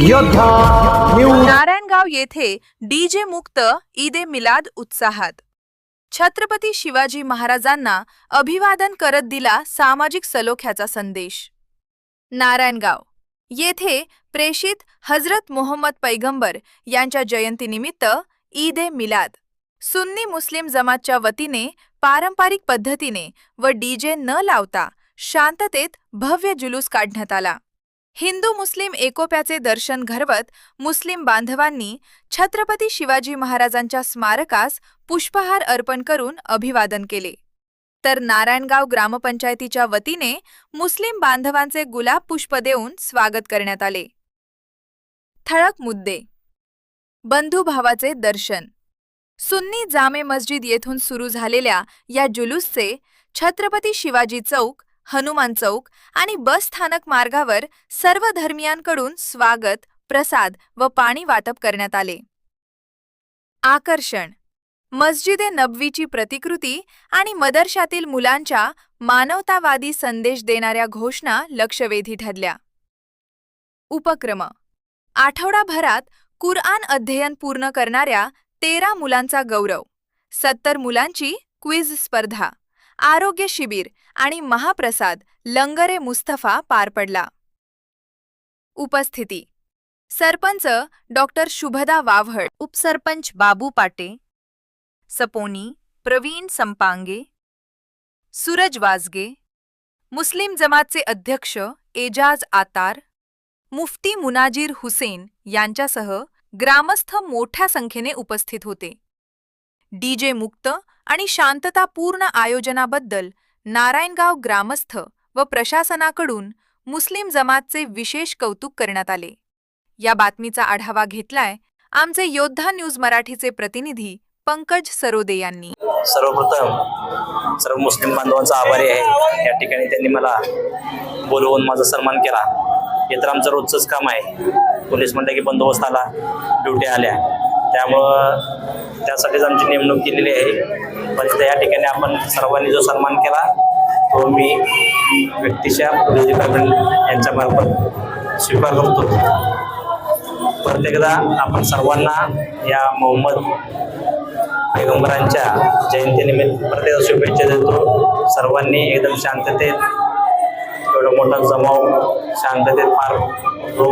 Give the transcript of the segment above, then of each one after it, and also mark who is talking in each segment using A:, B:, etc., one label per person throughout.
A: योद्धा न्यूज
B: नारायणगाव येथे डीजे मुक्त ईदे मिलाद उत्साहात छत्रपती शिवाजी महाराजांना अभिवादन करत दिला सामाजिक सलोख्याचा संदेश। नारायणगाव येथे प्रेषित हजरत मोहम्मद पैगंबर यांच्या जयंतीनिमित्त ईदे मिलाद सुन्नी मुस्लिम जमातच्या वतीने पारंपरिक पद्धतीने व डीजे न लावता शांततेत भव्य जुलूस काढण्यात आला। हिंदू मुस्लिम एकोप्याचे दर्शन घडवत मुस्लिम बांधवांनी छत्रपती शिवाजी महाराजांच्या स्मारकास पुष्पहार अर्पण करून अभिवादन केले, तर नारायणगाव ग्रामपंचायतीच्या वतीने मुस्लिम बांधवांचे गुलाब पुष्प देऊन स्वागत करण्यात आले। ठळक मुद्दे। बंधुभावाचे दर्शन। सुन्नी जामे मस्जिद येथून सुरू झालेल्या या जुलूसचे छत्रपती शिवाजी चौक, हनुमान चौक आणि बस स्थानक मार्गावर सर्व धर्मियांकडून स्वागत, प्रसाद व पाणी वाटप करण्यात आले। आकर्षण। मस्जिदे नबवीची प्रतिकृती आणि मदरशातील मुलांच्या मानवतावादी संदेश देणाऱ्या घोषणा लक्षवेधी ठरल्या। उपक्रम। आठवडाभरात कुरआन अध्ययन पूर्ण करणाऱ्या 13 मुलांचा गौरव, 70 मुलांची क्विझ स्पर्धा, आरोग्य शिबिर आणि महाप्रसाद लंगरे मुस्तफा पार पडला। उपस्थिती। सरपंच डॉक्टर शुभदा वाव्हड, उपसरपंच बाबू पाटे, सपोनी प्रवीण संपांगे, सूरज वाजगे, मुस्लिम जमातचे अध्यक्ष एजाज आतार, मुफ्ती मुनाजीर हुसेन यांच्यासह ग्रामस्थ मोठ्या संख्येने उपस्थित होते। डीजे मुक्त आणि शांततापूर्ण आयोजनाबद्दल नारायणगाव ग्रामस्थ व प्रशासनाकडून मुस्लिम जमातचे विशेष कौतुक करण्यात आले। या बातमीचा आढावा घेतलाय आमचे योद्धा न्यूज मराठीचे प्रतिनिधी पंकज सरोदे यांनी।
C: सर्वप्रथम सर्व मुस्लिम बांधवांचा आभारी आहे। या ठिकाणी त्यांनी मला बोलवून माझा सन्मान केला। हे तर आमचं रोजचंच काम आहे। पोलीस म्हणलं की बंदोबस्ताला ड्युटी आल्या, त्यामुळं त्यासाठीच आमची नेमणूक केलेली आहे। पण या ठिकाणी आपण सर्वांनी जो सन्मान केला तो मी व्यक्तिशः पोलीस डिपार्टमेंट यांच्यामार्फत स्वीकार करतो। परत एकदा आपण सर्वांना या मोहम्मद पैगंबरांच्या जयंतीनिमित्त प्रत्येक शुभेच्छा देतो। सर्वांनी एकदम शांततेत, एवढा मोठा जमाव शांततेत पार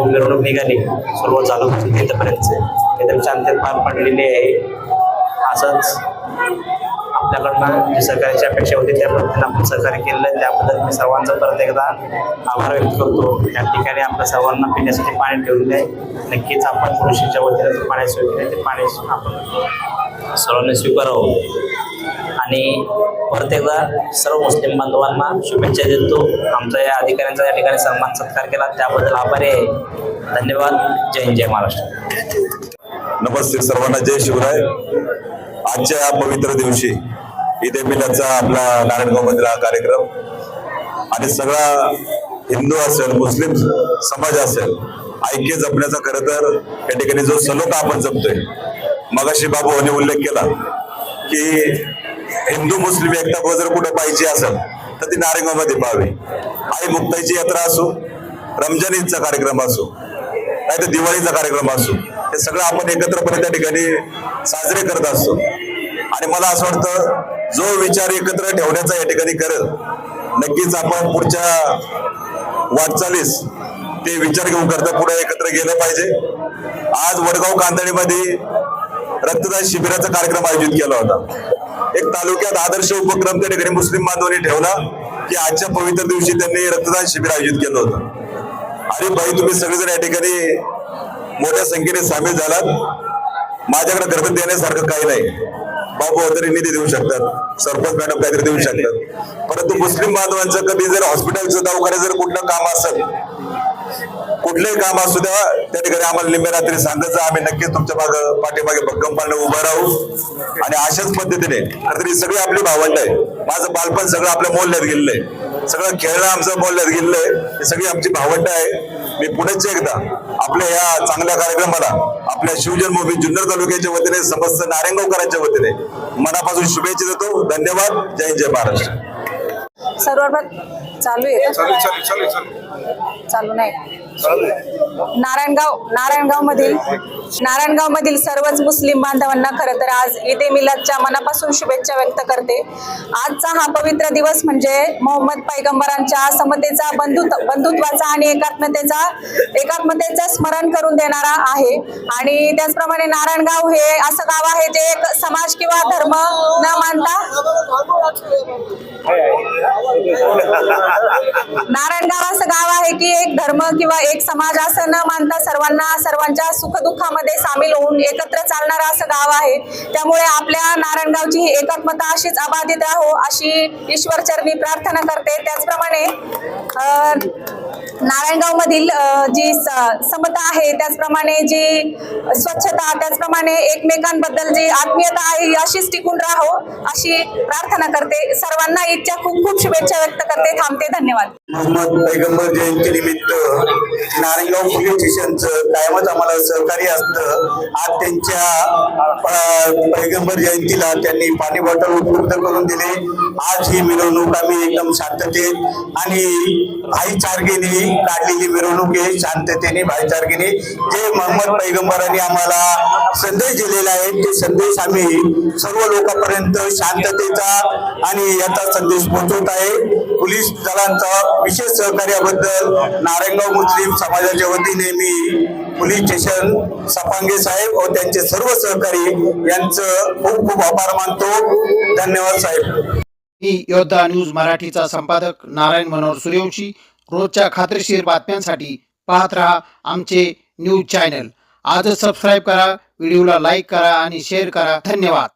C: मिरवणूक निघाली, सुरुवात झालं तिथपर्यंत एकदम शांततेत पार पडलेली आहे। असंच आपल्याकडनं जी सहकार्याची अपेक्षा होती त्या पद्धतीने आपण सहकार्य केलेलं आहे, त्याबद्दल मी सर्वांचा परत एकदा आभार व्यक्त करतो। या ठिकाणी आपल्या सर्वांना पिण्यासाठी पाणी ठेवलेलं आहे। नक्कीच आपण पुरुषाच्या वतीने पाणी सोय केले, ते पाणी आपण सर्वांनी स्वीकारावं आणि परत एकदा सर्व मुस्लिम बांधवांना शुभेच्छा देतो। आमचा या अधिकाऱ्यांचा या ठिकाणी सन्मान सत्कार केला त्याबद्दल आभारी आहे। धन्यवाद। जय हिंद, जय महाराष्ट्र।
D: नमस्ते सर्वांना, जय शिवराय। आजच्या या पवित्र दिवशी ईदे मिलादचा आपला नारायणगावमधील हा कार्यक्रम आणि सगळा हिंदू असेल, मुस्लिम समाज असेल, ऐक्य जपण्याचा खरं तर या ठिकाणी जो सलोखा आपण जपतोय, मगाशी बाबू यांनी उल्लेख केला की हिंदू मुस्लिम एकता जर कुठं पाहिजे असेल तर ती नारायणगावमध्ये पाहावी। आई मुक्ताईची यात्रा असो, रमजान ईदचा कार्यक्रम असो, नाही तर दिवाळीचा कार्यक्रम असो, हे सगळं आपण एकत्रपणे त्या ठिकाणी साजरे करत असतो। आणि मला असं वाटतं जो विचार एकत्र ठेवण्याचा या ठिकाणी करेल, नक्कीच आपण पुढच्या वाटचालीस ते विचार घेऊन करता पुढे एकत्र गेलं पाहिजे। आज वडगाव कांदळीमध्ये रक्तदान शिबिराचा कार्यक्रम आयोजित केला होता। एक तालुक्यात आदर्श उपक्रम त्या ठिकाणी मुस्लिम बांधवांनी ठेवला की आजच्या पवित्र दिवशी त्यांनी रक्तदान शिबिर आयोजित केलं होतं। आणि भाई तुम्ही सगळेजण या ठिकाणी मोठ्या संख्येने सामील झालात। माझ्याकडे घरगुती देण्यासारखं काही नाही, बाबू तरी निधी देऊ शकतात, सरपंच मॅडम काहीतरी देऊ शकतात, परंतु मुस्लिम बांधवांचं कधी जर हॉस्पिटलचं दवाखान्यात जर कुठलं काम असेल, कुठलंही काम असू द्या, त्या ठिकाणी आम्हाला निम्म्या रात्री सांगायचं, आम्ही नक्कीच तुमच्या पाठीमागे भक्कमपणे उभं राहू। आणि अशाच पद्धतीने तरी सगळी आपली भावंड आहे। माझं बालपण सगळं आपल्या मोहल्ल्यात गेलेलं आहे, सगळं खेळणं आमचं मोहल्ल्यात गेलेलं आहे, हे सगळी आमची भावंड आहे। मी पुढेच एकदा आपल्या या चांगल्या कार्यक्रमाला आपल्या शिवजन्मभूमी जुन्नर तालुक्याच्या वतीने, समस्त नारायणगावकरांच्या वतीने मनापासून शुभेच्छा देतो। धन्यवाद। जय हिंद, जय महाराष्ट्र।
E: सर्व चालू आहे चालू नाही नारायणगाव मधील सर्वच मुस्लिम बांधवांना खरं तर आज ईद ए मिलादच्या मनापासून शुभेच्छा व्यक्त करते. आजचा हा पवित्र दिवस म्हणजे मोहम्मद पैगंबरांच्या समतेचा बंधुत्वाचा आणि एकात्मतेचा स्मरण करून देणारा आहे. आणि त्याचप्रमाणे नारायणगाव हे असं गाव आहे जे एक समाज किंवा धर्म न मानता नारायणगाव असं गाव आहे की एक धर्म किंवा एक समाज असं न मानता सर्वांच्या सुखदुःखामध्ये सामील होऊन एकत्र चालणारं असं गाव आहे. त्यामुळे आपल्या नारायणगावची ही एकात्मता अशीच अबाधित राहो अशी ईश्वरचरणी प्रार्थना करते. त्याचप्रमाणे नारायणगाव मधील जी समता आहे, त्याचप्रमाणे जी स्वच्छता, त्याचप्रमाणे एकमेकांबद्दल जी आत्मीयता आहे ही अशीच टिकून राहो अशी प्रार्थना करते. सर्वांना ईदच्या खूप खूप शुभेच्छा व्यक्त करते. थांबते. धन्यवाद.
F: मोहम्मद पैगंबर जयंती निमित्त नारायणगाव पोलीस स्टेशनचं कायमच आम्हाला सहकार्य असतं. आज त्यांच्या पैगंबर जयंतीला त्यांनी पाणी बॉटल उपलब्ध करून दिले. आज ही मिरवणूक आम्ही एकदम शांततेत आणि भाईचारगीने काढलेली मिरवणूक आहे. शांततेने भाईचारगीने जे मोहम्मद पैगंबरांनी आम्हाला संदेश दिलेला आहे ते संदेश आम्ही सर्व लोकांपर्यंत शांततेचा आणि याचा संदेश पोहोचवत आहे. पोलीस दलांचा विशेष सहकार्याबद्दल नारायणगाव मुस्लिम समाजाच्या वतीने मी पोलीस स्टेशन सपांगे साहेब व त्यांचे सर्व सहकारी यांचं खूप खूप आभार मानतो. धन्यवाद साहेब.
A: मी योद्धा न्यूज मराठीचा संपादक नारायण मनोहर सूर्यवंशी. रोजच्या खात्रीशीर बातम्यांसाठी पाहत रहा आमचे न्यूज चॅनल. आजच सबस्क्राईब करा, व्हिडिओला लाईक करा आणि शेअर करा. धन्यवाद.